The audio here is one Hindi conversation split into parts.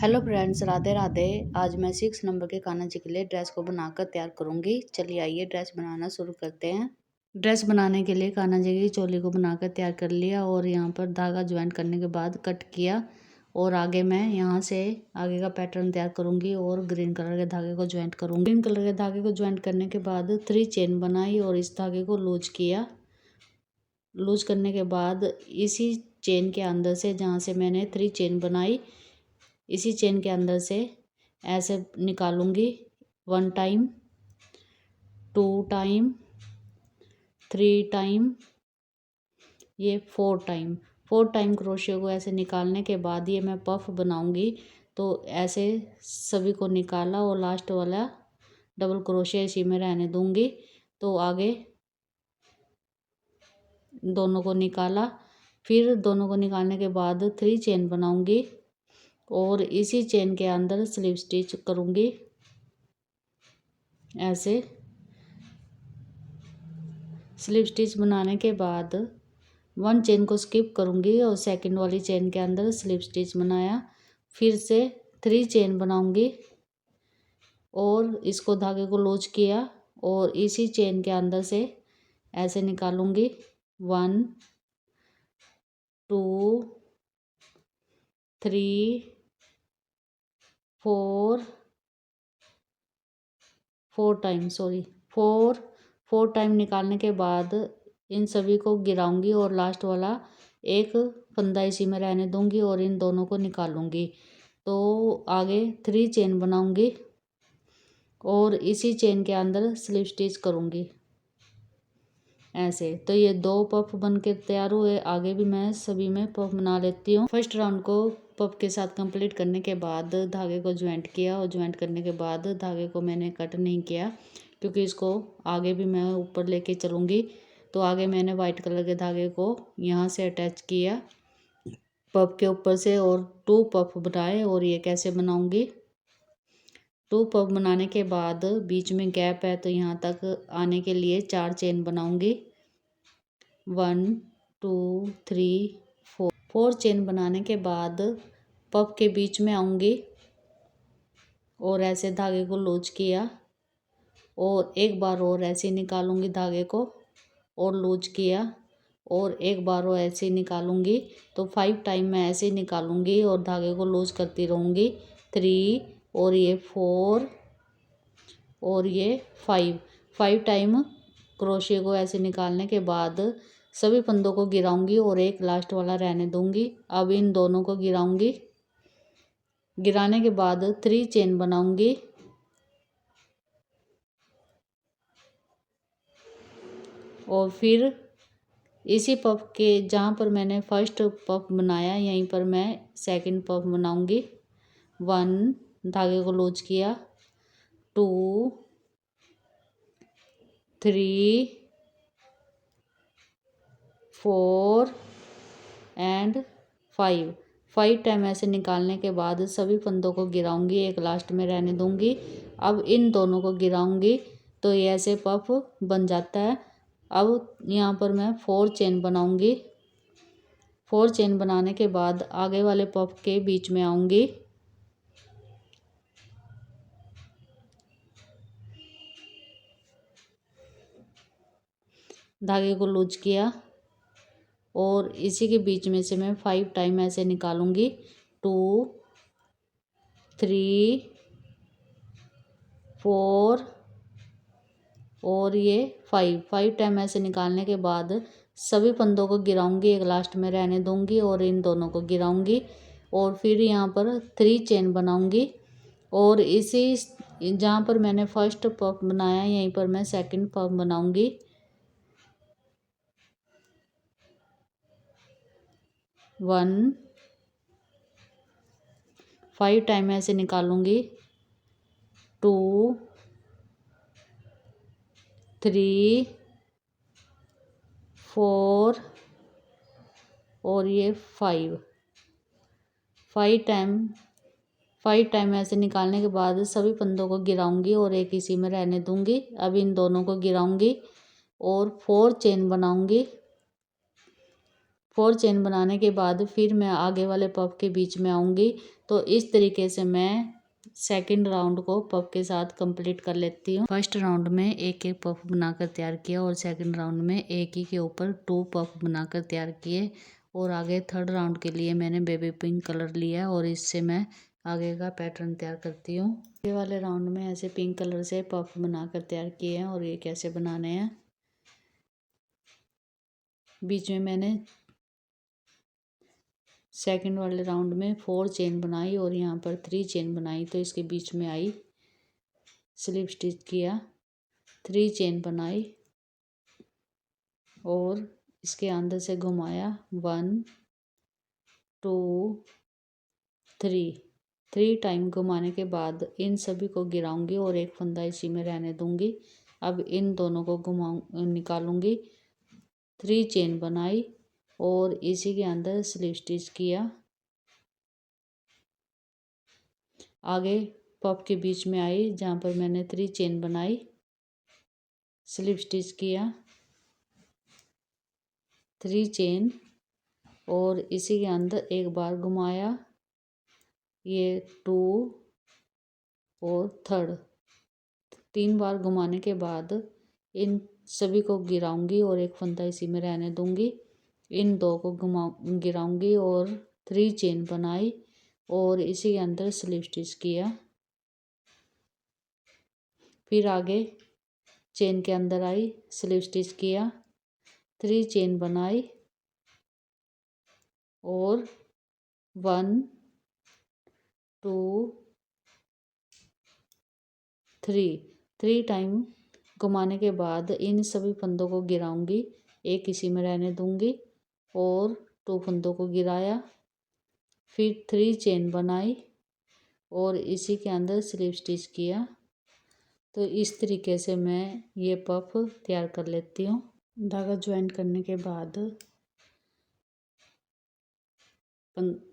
Hello friends, Radhe Radhe. आज मैं 6 नंबर के कान्हा जी के लिए ड्रेस को बनाकर तैयार करूंगी। चलिए आइए ड्रेस बनाना शुरू करते हैं। ड्रेस बनाने के लिए कान्हा जी की चोली को बनाकर तैयार कर लिया और यहाँ पर धागा ज्वाइंट करने के बाद कट किया। और आगे मैं यहाँ से आगे का पैटर्न तैयार करूंगी और ग्रीन कलर के धागे को ज्वाइंट करूंगी। ग्रीन कलर के धागे को ज्वाइंट करने के बाद 3 चेन बनाई और इस धागे को लूज किया। लूज करने के बाद इसी चेन के अंदर से, जहाँ से मैंने 3 चेन बनाई, इसी चेन के अंदर से ऐसे निकालूंगी 1 टाइम, 2 टाइम, 3 टाइम, ये 4 टाइम। 4 टाइम क्रोशियो को ऐसे निकालने के बाद ये मैं पफ बनाऊंगी। तो ऐसे सभी को निकाला और लास्ट वाला डबल क्रोशिया इसी में रहने दूंगी। तो आगे दोनों को निकाला, फिर दोनों को निकालने के बाद 3 चेन बनाऊंगी और इसी चेन के अंदर स्लिप स्टिच करूंगी। ऐसे स्लिप स्टिच बनाने के बाद 1 चेन को स्किप करूंगी और सेकंड वाली चेन के अंदर स्लिप स्टिच बनाया। फिर से 3 चेन बनाऊंगी और इसको धागे को लूज किया और इसी चेन के अंदर से ऐसे निकालूंगी 1, 2, 3, 4 टाइम, 4 टाइम निकालने के बाद इन सभी को गिराऊंगी और लास्ट वाला एक फंदा इसी में रहने दूंगी और इन दोनों को निकालूंगी। तो आगे 3 चेन बनाऊंगी और इसी चेन के अंदर स्लिप स्टिच करूंगी ऐसे। तो ये 2 पफ बन के तैयार हुए। आगे भी मैं सभी में पफ बना लेती हूँ। फर्स्ट राउंड को पफ के साथ कंप्लीट करने के बाद धागे को ज्वाइंट किया और ज्वाइंट करने के बाद धागे को मैंने कट नहीं किया, क्योंकि इसको आगे भी मैं ऊपर लेके चलूँगी। तो आगे मैंने वाइट कलर के धागे को यहाँ से अटैच किया पफ के ऊपर से और 2 पफ बनाए। और ये कैसे बनाऊँगी, 2 पफ बनाने के बाद बीच में गैप है तो यहाँ तक आने के लिए 4 चेन बनाऊँगी। 1, 2, 3, 4 चेन बनाने के बाद पफ के बीच में आऊँगी और ऐसे धागे को लूज किया और एक बार और ऐसे निकालूंगी धागे को और लूज किया और एक बार और ऐसे निकालूंगी। तो 5 टाइम मैं ऐसे निकालूंगी और धागे को लूज करती रहूँगी। 3 और ये 4 और ये 5 टाइम क्रोशिया को ऐसे निकालने के बाद सभी फंदों को गिराऊंगी और एक लास्ट वाला रहने दूंगी। अब इन दोनों को गिराऊंगी। गिराने के बाद 3 चेन बनाऊंगी और फिर इसी पफ के जहाँ पर मैंने फर्स्ट पफ बनाया यहीं पर मैं सेकंड पफ बनाऊंगी। 1 धागे को लूज किया, 2, 3, 4 एंड 5 टाइम ऐसे निकालने के बाद सभी फंदों को गिराऊंगी, एक लास्ट में रहने दूंगी। अब इन दोनों को गिराऊंगी तो ये ऐसे पफ बन जाता है। अब यहाँ पर मैं 4 चेन बनाऊंगी। 4 चेन बनाने के बाद आगे वाले पफ के बीच में आऊंगी, धागे को लूज किया और इसी के बीच में से मैं 5 टाइम ऐसे निकालूंगी। 2, 3, 4 और ये 5 टाइम ऐसे निकालने के बाद सभी फंदों को गिराऊंगी, एक लास्ट में रहने दूंगी और इन दोनों को गिराऊंगी और फिर यहाँ पर 3 चेन बनाऊंगी और इसी जहाँ पर मैंने फर्स्ट पफ बनाया यहीं पर मैं सेकंड पफ बनाऊंगी। 1 5 टाइम ऐसे निकालूंगी। 2, 3, 4 और ये 5 टाइम ऐसे निकालने के बाद सभी फंदों को गिराऊंगी और एक इसी में रहने दूंगी। अब इन दोनों को गिराऊंगी और 4 चेन बनाऊंगी। 4 चेन बनाने के बाद फिर मैं आगे वाले पफ के बीच में आऊँगी। तो इस तरीके से मैं सेकंड राउंड को पफ के साथ कंप्लीट कर लेती हूँ। फर्स्ट राउंड में एक एक पफ बनाकर तैयार किया और सेकंड राउंड में एक ही के ऊपर 2 पफ बनाकर तैयार किए। और आगे थर्ड राउंड के लिए मैंने बेबी पिंक कलर लिया और इससे मैं आगे का पैटर्न तैयार करती हूँ। ये वाले राउंड में ऐसे पिंक कलर से पफ बनाकर तैयार किए हैं और ये कैसे बनाने हैं। बीच में मैंने सेकंड वाले राउंड में 4 चेन बनाई और यहाँ पर 3 चेन बनाई। तो इसके बीच में आई, स्लिप स्टिच किया, 3 चेन बनाई और इसके अंदर से घुमाया 1 2 3 टाइम घुमाने के बाद इन सभी को गिराऊंगी और एक फंदा इसी में रहने दूंगी। अब इन दोनों को निकालूंगी। 3 चेन बनाई और इसी के अंदर स्लिप स्टिच किया। आगे पफ के बीच में आई जहाँ पर मैंने 3 चेन बनाई, स्लिप स्टिच किया, 3 चेन और इसी के अंदर एक बार घुमाया, ये 2 और थर्ड 3 बार घुमाने के बाद इन सभी को गिराऊंगी और एक फंदा इसी में रहने दूंगी। इन दो को गिराऊंगी और 3 चेन बनाई और इसी के अंदर स्लिप स्टिच किया। फिर आगे चेन के अंदर आई, स्लिप स्टिच किया, 3 चेन बनाई और 1 2 3 टाइम घुमाने के बाद इन सभी फंदों को गिराऊंगी, एक इसी में रहने दूंगी और 2 फंदों को गिराया। फिर 3 चेन बनाई और इसी के अंदर स्लिप स्टिच किया। तो इस तरीके से मैं ये पफ तैयार कर लेती हूँ। धागा ज्वाइन करने के बाद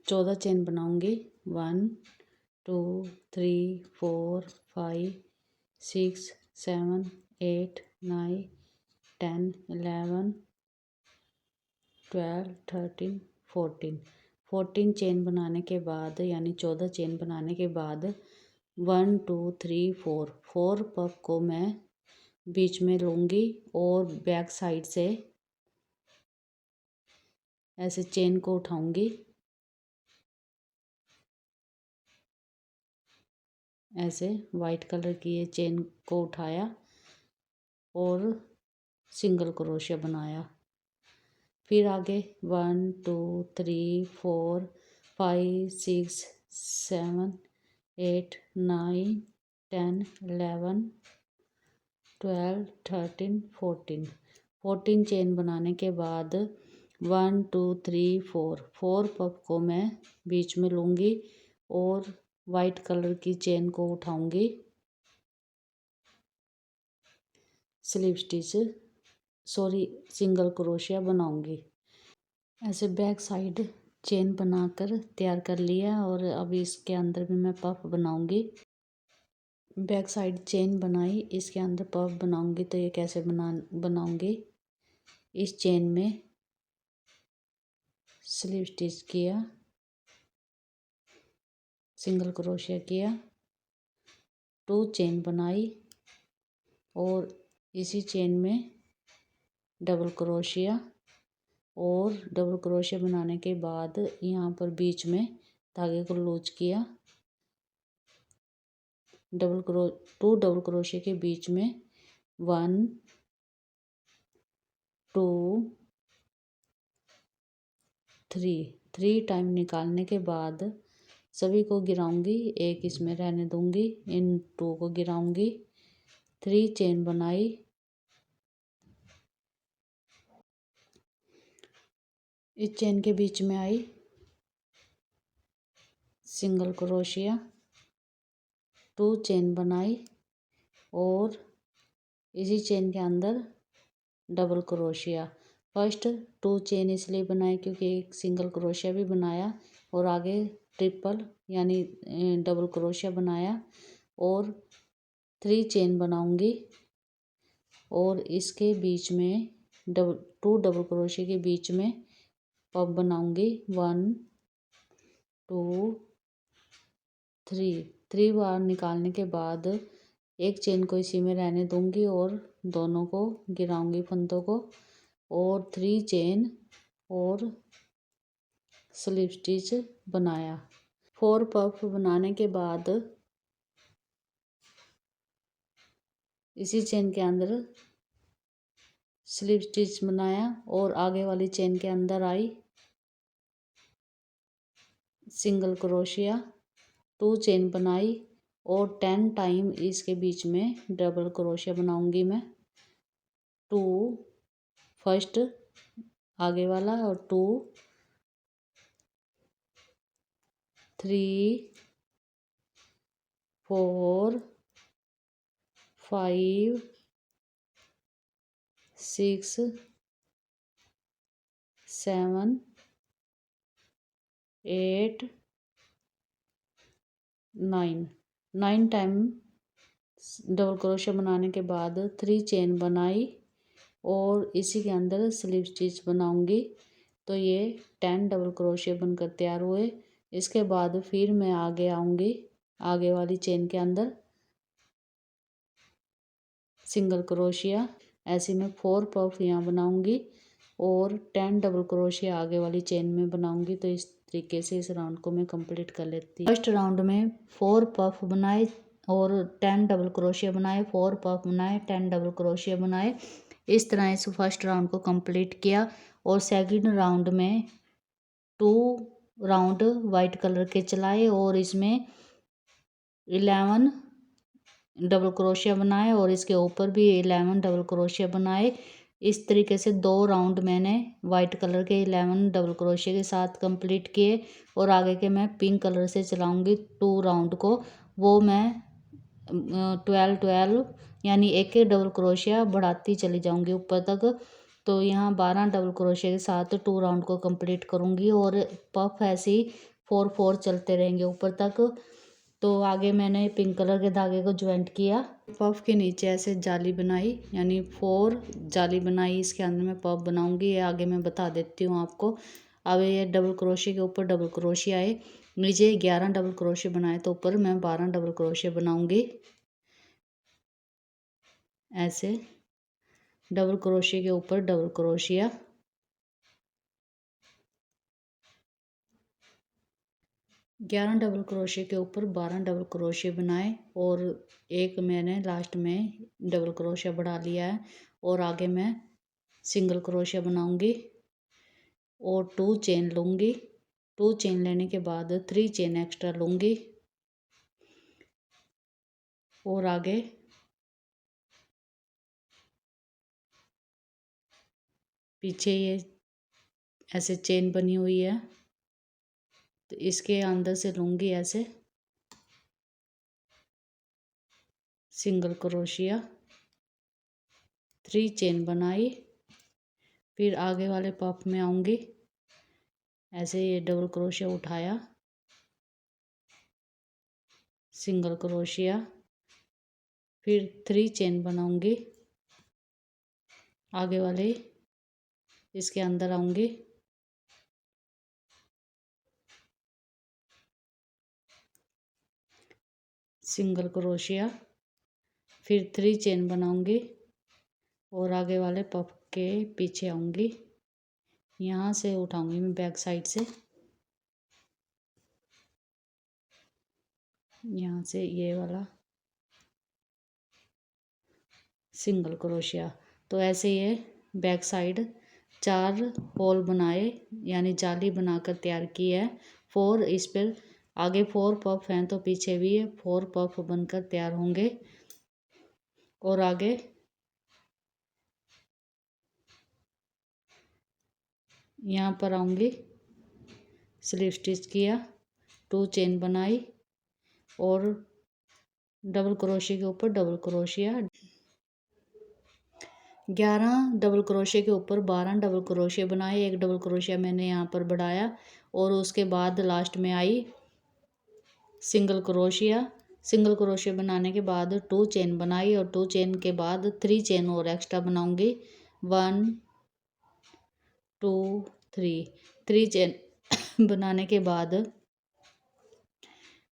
14 चेन बनाऊंगी। 1 2 3 4 5 6 7 8 9 10 11 12 13 14 चेन बनाने के बाद यानी 14 चेन बनाने के बाद 1 2 3 4 पफ को मैं बीच में लूँगी और बैक साइड से ऐसे चेन को उठाऊंगी, ऐसे वाइट कलर की ये चेन को उठाया और सिंगल क्रोशिया बनाया। फिर आगे 1 2 3 4 5 6 7 8 9 10 11 12 13 14 चेन बनाने के बाद 1 2 3 4 पफ को मैं बीच में लूँगी और वाइट कलर की चेन को उठाऊंगी, स्लिप स्टिच सिंगल क्रोशिया बनाऊंगी। ऐसे बैक साइड चेन बनाकर तैयार कर लिया और अब इसके अंदर भी मैं पफ बनाऊंगी। बैक साइड चेन बनाई, इसके अंदर पफ बनाऊंगी। तो ये कैसे बनाऊंगी, इस चेन में स्लिप स्टिच किया, सिंगल क्रोशिया किया, 2 चेन बनाई और इसी चेन में डबल क्रोशिया और डबल क्रोशिया बनाने के बाद यहाँ पर बीच में धागे को लूज किया, 2 डबल क्रोशिया के बीच में 1 2 3 टाइम निकालने के बाद सभी को गिराऊंगी, एक इसमें रहने दूंगी, इन 2 को गिराऊंगी, 3 चेन बनाई, इस चेन के बीच में आई, सिंगल क्रोशिया, 2 चेन बनाई और इसी चेन के अंदर डबल क्रोशिया। फर्स्ट 2 चेन इसलिए बनाए क्योंकि एक सिंगल क्रोशिया भी बनाया और आगे ट्रिपल यानी डबल क्रोशिया बनाया और 3 चेन बनाऊंगी और इसके बीच में 2 डबल क्रोशिया के बीच में पफ बनाऊंगी। 1 2 3 3 बार निकालने के बाद एक चेन को इसी में रहने दूंगी और दोनों को गिराऊंगी फंदों को, और 3 चेन और स्लिप स्टिच बनाया। 4 पफ बनाने के बाद इसी चेन के अंदर स्लिप स्टिच बनाया और आगे वाली चेन के अंदर आई सिंगल क्रोशिया, 2 चेन बनाई और 10 टाइम इसके बीच में डबल क्रोशिया बनाऊंगी मैं। 2 फर्स्ट आगे वाला और 2 3 4 5 6 7 8 9 टाइम डबल क्रोशिया बनाने के बाद 3 चेन बनाई और इसी के अंदर स्लिप स्टिच बनाऊंगी। तो ये 10 डबल क्रोशिया बनकर तैयार हुए। इसके बाद फिर मैं आगे आऊंगी, आगे वाली चेन के अंदर सिंगल क्रोशिया, ऐसे में 4 पफ यहाँ बनाऊंगी और 10 डबल क्रोशिया आगे वाली चेन में बनाऊंगी। तो इस तरीके से इस राउंड को मैं कंप्लीट कर लेती हूँ। फर्स्ट राउंड में 4 पफ बनाए और 10 डबल क्रोशिया बनाए, 4 पफ बनाए, 10 डबल क्रोशिया बनाए। इस तरह इस फर्स्ट राउंड को कंप्लीट किया और सेकंड राउंड में 2 राउंड वाइट कलर के चलाए और इसमें 11 डबल क्रोशिया बनाए और इसके ऊपर भी 11 डबल क्रोशिया बनाए। इस तरीके से 2 राउंड मैंने वाइट कलर के 11 डबल क्रोशिया के साथ कंप्लीट किए और आगे के मैं पिंक कलर से चलाऊंगी 2 राउंड को, वो मैं 12 यानी एक डबल क्रोशिया बढ़ाती चली जाऊंगी ऊपर तक। तो यहाँ 12 डबल क्रोशिया के साथ 2 राउंड को कंप्लीट करूंगी और पफ ऐसे ही 4 चलते रहेंगे ऊपर तक। तो आगे मैंने पिंक कलर के धागे को ज्वाइंट किया, पफ के नीचे ऐसे जाली बनाई यानी 4 जाली बनाई, इसके अंदर मैं पफ बनाऊंगी। ये आगे मैं बता देती हूँ आपको। अब ये डबल क्रोशिया के ऊपर डबल क्रोशिया आए, नीचे 11 डबल क्रोशिया बनाए तो ऊपर मैं 12 डबल क्रोशिया बनाऊंगी। ऐसे डबल क्रोशिया के ऊपर डबल क्रोशिया, 11 डबल क्रोशिया के ऊपर 12 डबल क्रोशिया बनाए और एक मैंने लास्ट में डबल क्रोशिया बढ़ा लिया है और आगे मैं सिंगल क्रोशिया बनाऊंगी और 2 चेन लूँगी। 2 चेन लेने के बाद 3 चेन एक्स्ट्रा लूँगी और आगे पीछे ये ऐसे चेन बनी हुई है तो इसके अंदर से लूँगी ऐसे सिंगल क्रोशिया, 3 चेन बनाई, फिर आगे वाले पफ में आऊँगी, ऐसे ये डबल क्रोशिया उठाया, सिंगल क्रोशिया, फिर 3 चेन बनाऊँगी, आगे वाले इसके अंदर आऊँगी, सिंगल क्रोशिया, फिर 3 चेन बनाऊँगी और आगे वाले पफ के पीछे आऊँगी, यहाँ से उठाऊँगी मैं बैक साइड से, यहाँ से ये वाला सिंगल क्रोशिया। तो ऐसे ये बैक साइड 4 होल बनाए यानी जाली बनाकर तैयार की है। 4 इस पर आगे 4 पफ हैं तो पीछे भी 4 पफ बनकर तैयार होंगे और आगे यहाँ पर आऊँगी, स्लिप स्टिच किया, 2 चेन बनाई और डबल क्रोशिया के ऊपर डबल क्रोशिया, 11 डबल क्रोशिया के ऊपर 12 डबल क्रोशिया बनाए, एक डबल क्रोशिया मैंने यहाँ पर बढ़ाया और उसके बाद लास्ट में आई सिंगल क्रोशिया। सिंगल क्रोशिया बनाने के बाद 2 चेन बनाई और 2 चेन के बाद 3 चेन और एक्स्ट्रा बनाऊंगी, 1 2 3 3 चेन बनाने के बाद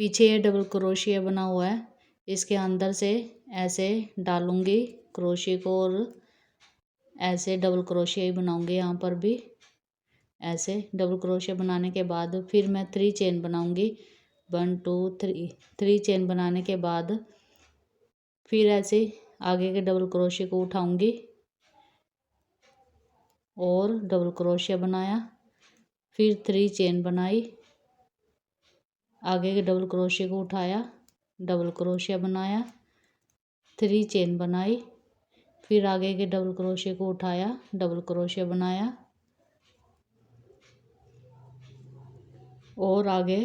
पीछे ये डबल क्रोशिया बना हुआ है, इसके अंदर से ऐसे डालूंगी क्रोशिया को और ऐसे डबल क्रोशिया ही बनाऊंगी। यहाँ पर भी ऐसे डबल क्रोशिया बनाने के बाद फिर मैं 3 चेन बनाऊंगी। 1 2 3 चेन बनाने के बाद फिर ऐसे आगे के डबल क्रोशिया को उठाऊंगी और डबल क्रोशिया बनाया, फिर 3 चेन बनाई, आगे के डबल क्रोशिया को उठाया, डबल क्रोशिया बनाया, 3 चेन बनाई, फिर आगे के डबल क्रोशिया को उठाया, डबल क्रोशिया बनाया और आगे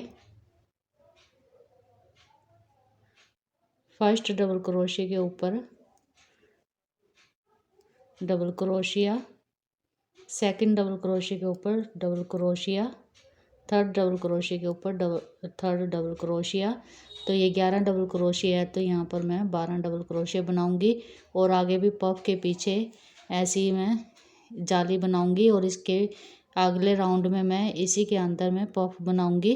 फर्स्ट डबल क्रोशिया के ऊपर double crochet, second double crochet के ऊपर double crochet, third double crochet के ऊपर थर्ड डबल क्रोशिया। तो ये 11 डबल क्रोशिया है, तो यहाँ पर मैं 12 डबल क्रोशिया बनाऊंगी और आगे भी पफ के पीछे ऐसे ही मैं जाली बनाऊंगी और इसके अगले राउंड में मैं इसी के अंदर में पफ बनाऊंगी।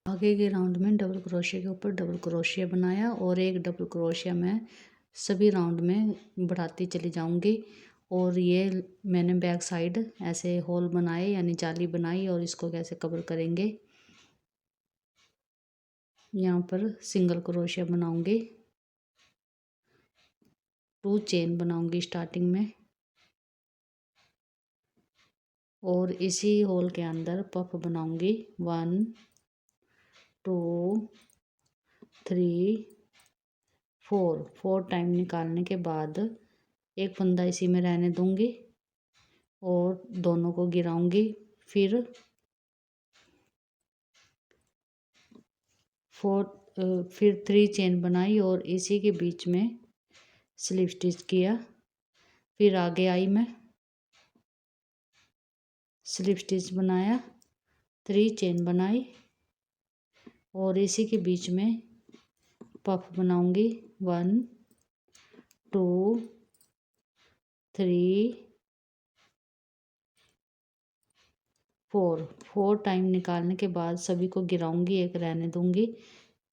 आगे के राउंड में डबल क्रोशिया के ऊपर डबल क्रोशिया बनाया और एक डबल क्रोशिया मैं सभी राउंड में बढ़ाती चली जाऊंगी। और ये मैंने बैक साइड ऐसे होल बनाए यानी जाली बनाई और इसको कैसे कवर करेंगे। यहाँ पर सिंगल क्रोशिया बनाऊंगी, 2 चेन बनाऊंगी स्टार्टिंग में और इसी होल के अंदर पफ बनाऊंगी। 1 2 3 4 टाइम निकालने के बाद एक फंदा इसी में रहने दूंगी और दोनों को गिराऊंगी। फिर 3 चेन बनाई और इसी के बीच में स्लिप स्टिच किया। फिर आगे आई मैं स्लिप स्टिच बनाया, 3 चेन बनाई और इसी के बीच में पफ बनाऊंगी। 1 2 3 4 टाइम निकालने के बाद सभी को गिराऊंगी, एक रहने दूंगी।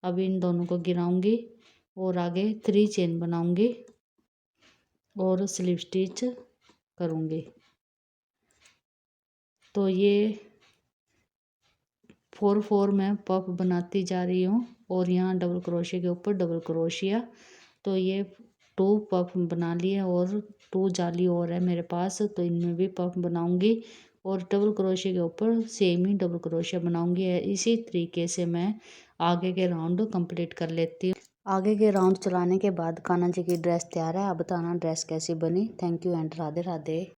अब इन दोनों को गिराऊंगी और आगे 3 चेन बनाऊंगी और स्लिप स्टिच करूंगी। तो ये 4 मैं पफ बनाती जा रही हूँ और यहाँ डबल क्रोशिया के ऊपर डबल क्रोशिया। तो ये 2 पफ बना लिए और 2 जाली और है मेरे पास, तो इनमें भी पफ बनाऊंगी और डबल क्रोशिया के ऊपर सेम ही डबल क्रोशिया बनाऊंगी। इसी तरीके से मैं आगे के राउंड कंप्लीट कर लेती हूँ। आगे के राउंड चलाने के बाद कान्हा जी की ड्रेस तैयार है। अब बताना ड्रेस कैसी बनी। Thank you and Radhe Radhe.